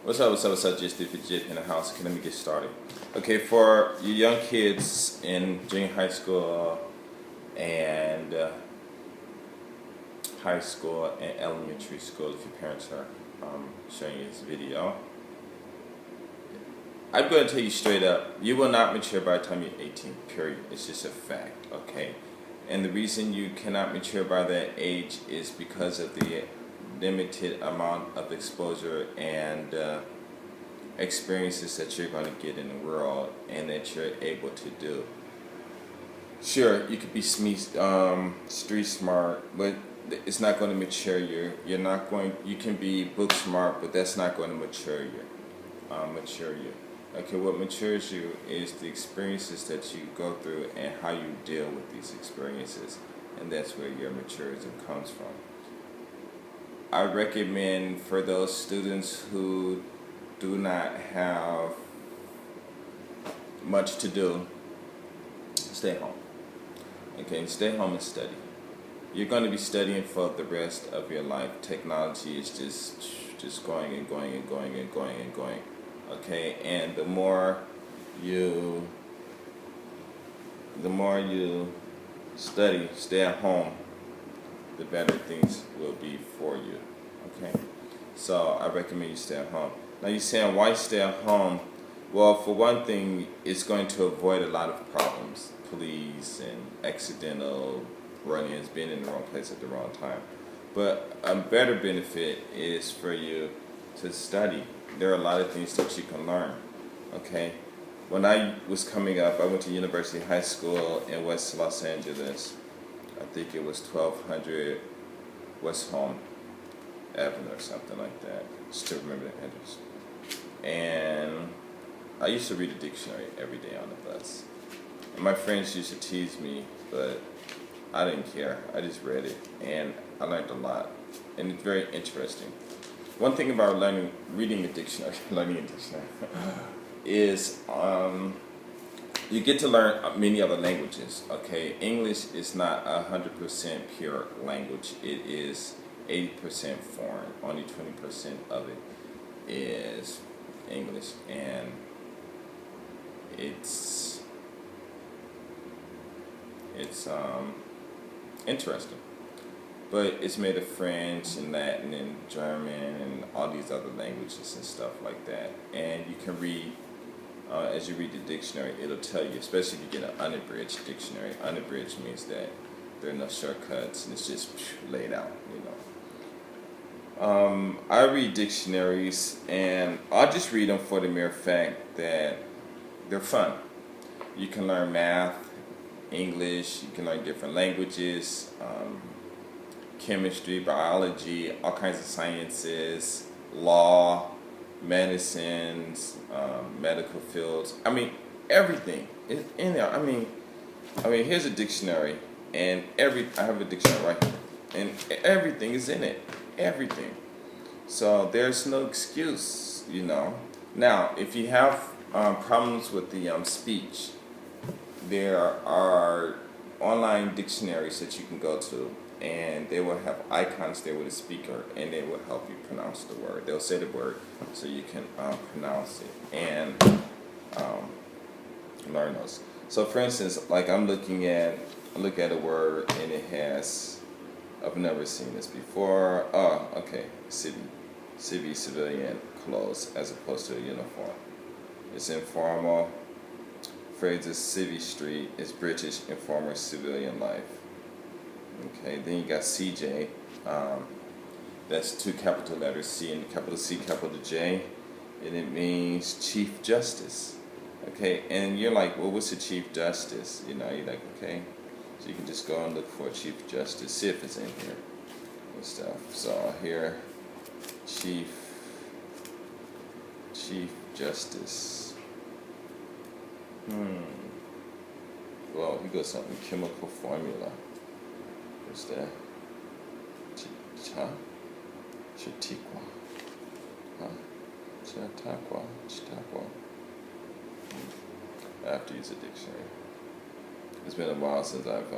What's up? Just legit in the house. Okay, let me get started. Okay, for you young kids in junior high school and high school and elementary school, if your parents are showing you this video, I'm going to tell you straight up, you will not mature by the time you're 18, period. It's just a fact, okay? And the reason you cannot mature by that age is because of the limited amount of exposure and experiences that you're going to get in the world and that you're able to do. Sure, you could be street smart, but it's not going to mature you. You can be book smart, but that's not going to mature you. Okay, what matures you is the experiences that you go through and how you deal with these experiences, and that's where your maturity comes from. I recommend for those students who do not have much to do, stay home. Okay, stay home and study. You're going to be studying for the rest of your life. Technology is just going and going and going and going and going. Okay, and the more you study, stay at home, the better things will be for you. Okay, so I recommend you stay at home. Now you're saying, why stay at home? Well, for one thing, it's going to avoid a lot of problems, police and accidental run-ins, being in the wrong place at the wrong time. But a better benefit is for you to study. There are a lot of things that you can learn. Okay, when I was coming up, I went to University High School in West Los Angeles. I think it was 1200 West Home Avenue or something like that. Still remember the address. And I used to read a dictionary every day on the bus. And my friends used to tease me, but I didn't care. I just read it, and I learned a lot. And it's very interesting. One thing about reading a dictionary, is you get to learn many other languages. Okay, English is not 100% pure language. It is 80% foreign. Only 20% of it is English, and it's interesting. But it's made of French and Latin and German and all these other languages and stuff like that. And you can read, as you read the dictionary, it'll tell you, especially if you get an unabridged dictionary. Unabridged means that there are no shortcuts and it's just laid out, you know. I read dictionaries, and I'll just read them for the mere fact that they're fun. You can learn math, English, you can learn different languages, chemistry, biology, all kinds of sciences, law, medicines, medical fields. I mean, everything is in there. I mean, here's a dictionary, and I have a dictionary right here, and everything is in it. Everything. So there's no excuse, you know. Now, if you have problems with the speech, there are online dictionaries that you can go to, and they will have icons there with a speaker, and they will help you pronounce the word. They'll say the word so you can pronounce it and learn those. So, for instance, like I look at a word, and it has, I've never seen this before. Oh, okay, civilian clothes as opposed to a uniform. It's informal. Phrase is civvy street. It's British informal civilian life. Okay, then you got CJ. That's two capital letters, C and capital C, capital J, and it means Chief Justice. Okay, and you're like, well, what's a Chief Justice? You know, you're like, okay, so you can just go and look for a Chief Justice, see if it's in here and stuff. So here, Chief Justice. Well, he goes something chemical formula. What's that? Chautauqua. Chautauqua. I have to use a dictionary. It's been a while since I've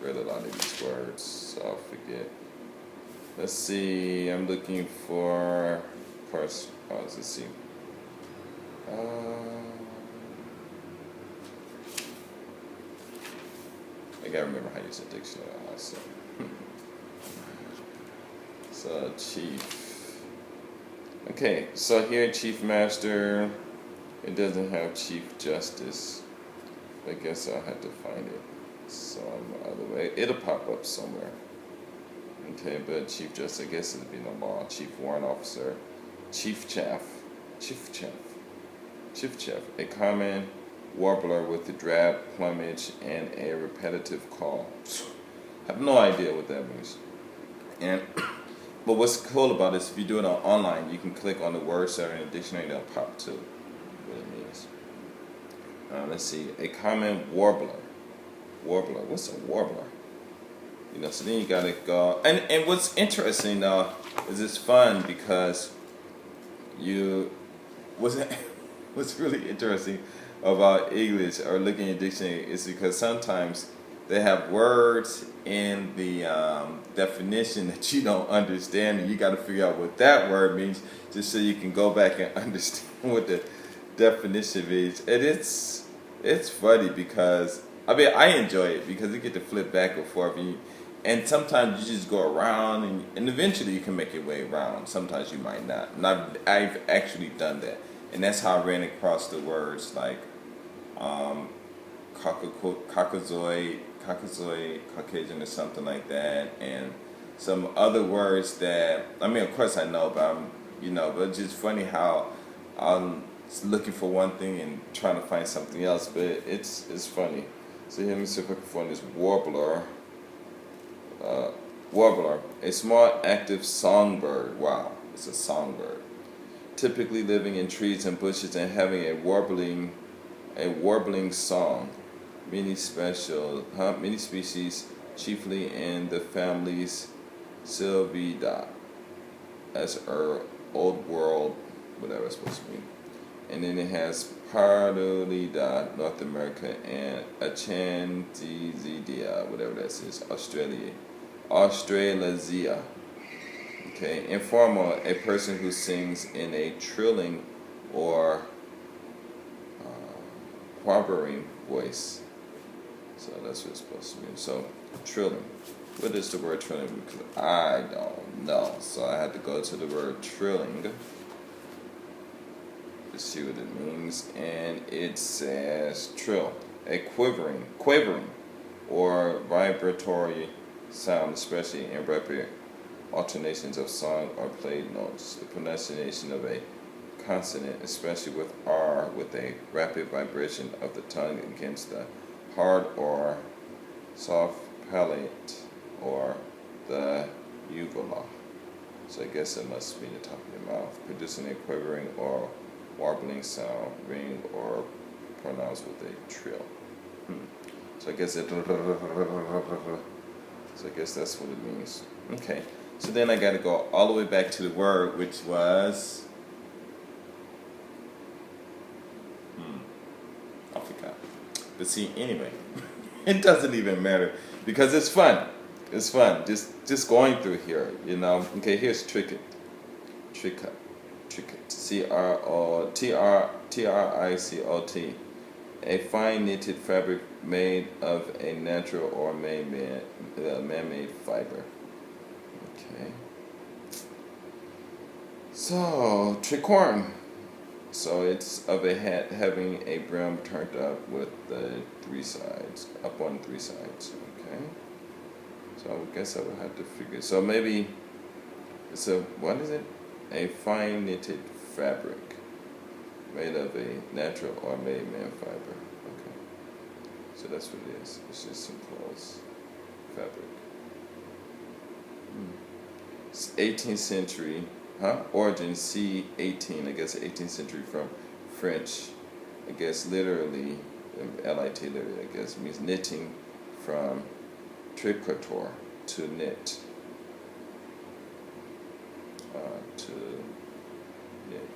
read a lot of these words, so I'll forget. Let's see. I'm looking for parts. Oh, let's see. Uh, I gotta remember how to use a dictionary also. So chief. Okay, so here chief master. It doesn't have chief justice. I guess I'll have to find it some other way. It'll pop up somewhere. Okay, but chief justice, I guess it'd be no law. Chief warrant officer, chief chaff, chief chaff, chief chaff. A common warbler with a drab plumage and a repetitive call. I have no idea what that means. And but what's cool about it is if you do it online, you can click on the words that are in the dictionary, they'll pop to what it means. Let's see, a common warbler. Warbler, what's a warbler? You know, so then you gotta go. And what's interesting though is it's fun because what's really interesting about English or looking at dictionary is because sometimes they have words in the definition that you don't understand, and you got to figure out what that word means just so you can go back and understand what the definition means. And it's funny because I enjoy it because you get to flip back and forth, and sometimes you just go around, and eventually you can make your way around. Sometimes you might not. And I've actually done that, and that's how I ran across the words like Caucasoid, Caucasian, or something like that, and some other words that of course I know, but but it's just funny how I'm looking for one thing and trying to find something else, but it's funny. So here, let me see if I can find this warbler. Warbler, a small active songbird. Wow, it's a songbird. Typically living in trees and bushes and having a warbling song. Many species, chiefly in the families Sylviidae, as old world, whatever it's supposed to mean. And then it has Pardulidae, North America, and Achantizidia, whatever that is, Australasia. Okay, informal, a person who sings in a trilling or quavering voice. So that's what it's supposed to mean. So trilling. What is the word trilling? Because I don't know. So I had to go to the word trilling to see what it means. And it says trill, a quavering or vibratory sound, especially in rapid alternations of song or played notes. The pronunciation of a consonant, especially with R, with a rapid vibration of the tongue against the hard or soft palate or the uvula. So I guess it must be the top of your mouth, producing a quivering or warbling sound, ring or pronounced with a trill. So I guess that's what it means. Okay. So then I got to go all the way back to the word, which was I forgot. But see, anyway, it doesn't even matter because it's fun. It's fun. Just going through here, Okay, here's tricot. Tricot. Tricot. A fine knitted fabric made of a natural or man-made fiber. Okay. So tricorn. So it's of a hat having a brim turned up with the up on three sides. Okay. So I guess I would have to figure. So maybe it's what is it? A fine knitted fabric made of a natural or man fiber. Okay. So that's what it is. It's just some clothes fabric. 18th century. Origin C18, I guess 18th century from French. I guess literally, LIT literally, I guess, means knitting from tricotor, to knit.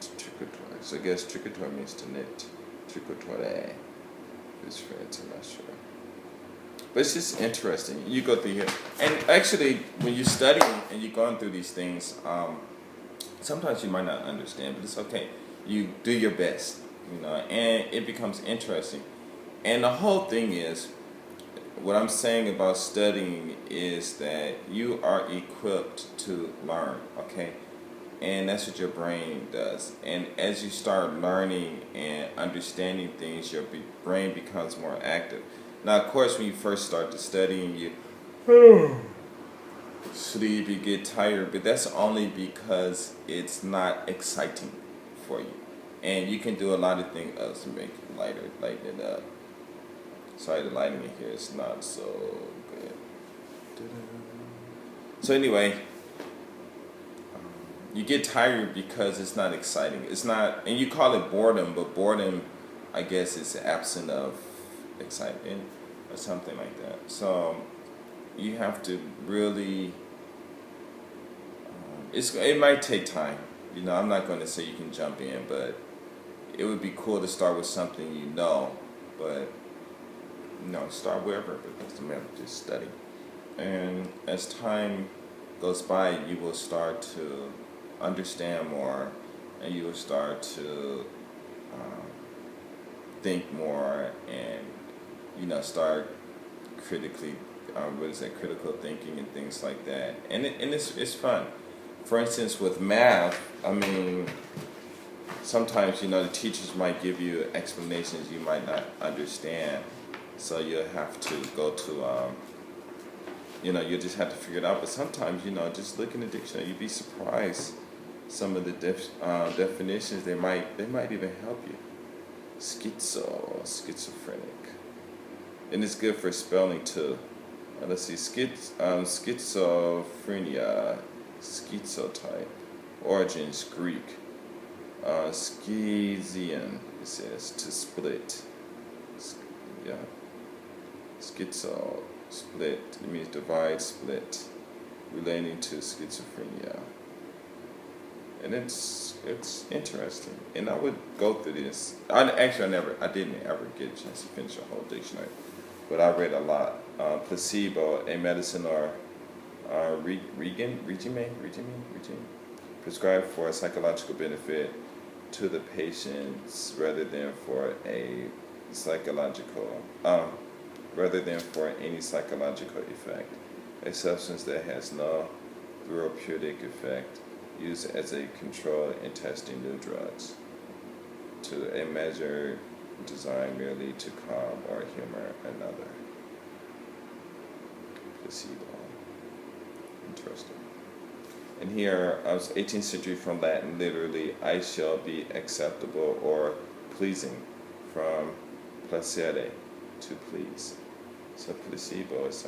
Tricotor. So I guess tricotor means to knit. Tricotore is French, I'm not sure. But it's just interesting. You go through here, and actually, when you study and you're going through these things, sometimes you might not understand, but it's okay. You do your best, and it becomes interesting. And the whole thing is, what I'm saying about studying is that you are equipped to learn, okay? And that's what your brain does. And as you start learning and understanding things, your brain becomes more active. Now, of course, when you first start to studying, you sleep, you get tired, but that's only because it's not exciting for you. And you can do a lot of things else to make it lighter, lighten it up. Sorry, the lighting in here is not so good. So anyway, you get tired because it's not exciting. It's not, and you call it boredom, but boredom, I guess, is absent of excitement or something like that. So you have to really, it might take time. I'm not going to say you can jump in, but it would be cool to start with something but start wherever, but it doesn't matter, just study. And as time goes by, you will start to understand more, and you will start to think more, and start critically, critical thinking and things like that. And it's fun. For instance, with math, sometimes the teachers might give you explanations you might not understand, so you'll have to go to you just have to figure it out. But sometimes just look in the dictionary, you'd be surprised some of the definitions. They might even help you. Schizophrenic, and it's good for spelling too. Let's see, schizophrenia, schizotype, origins Greek, schizion, it says to split. Yeah, schizo, split, it means divide, split, relating to schizophrenia. And it's interesting, and I would go through this. I didn't ever get a chance to finish a whole dictionary, but I read a lot. Placebo, a medicine or regimen, prescribed for a psychological benefit to the patients rather than for any psychological effect. A substance that has no therapeutic effect, used as a control in testing new drugs, to a measure designed merely to calm or humor another. Placebo. Interesting. And here, 18th century from Latin, literally, I shall be acceptable or pleasing, from placere, to please. So placebo is,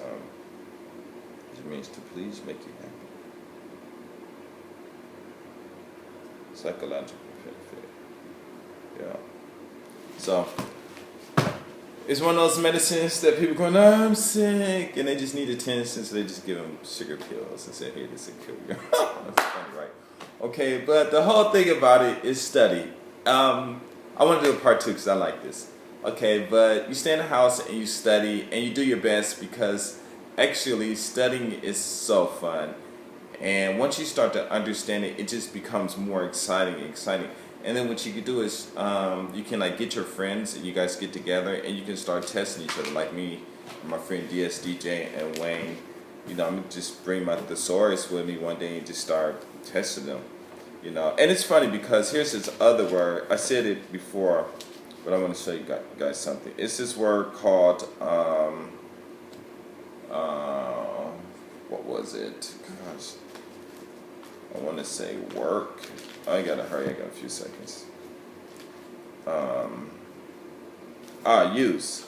it means to please, make you happy. Psychological benefit. Yeah. So it's one of those medicines that people going, I'm sick, and they just need attention, so they just give them sugar pills and say, hey, this will kill you. That's funny, right? Okay, but the whole thing about it is study. I want to do a part 2 because I like this. Okay, but you stay in the house and you study and you do your best, because actually studying is so fun. And once you start to understand it, it just becomes more exciting. And then what you can do is you can get your friends and you guys get together and you can start testing each other. Like me, my friend DSDJ and Wayne, I'm gonna just bring my thesaurus with me one day and just start testing them. And it's funny because here's this other word. I said it before, but I want to show you guys something. It's this word called what was it? Gosh. I want to say work. I gotta hurry, I got a few seconds. Use.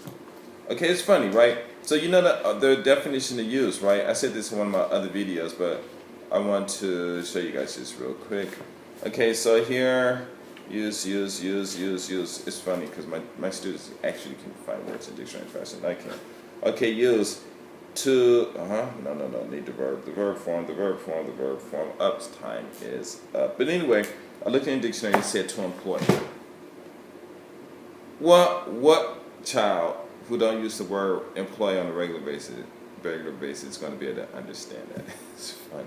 Okay, it's funny, right? So the definition of use, right? I said this in one of my other videos, but I want to show you guys this real quick. Okay, so here, use. It's funny because my students actually can find words in dictionary faster than I can. Okay, use. To, no, need the verb form, up time is up. But anyway, I looked in the dictionary and it said to employ. What child, who don't use the word employee on a regular basis is going to be able to understand that. It's funny.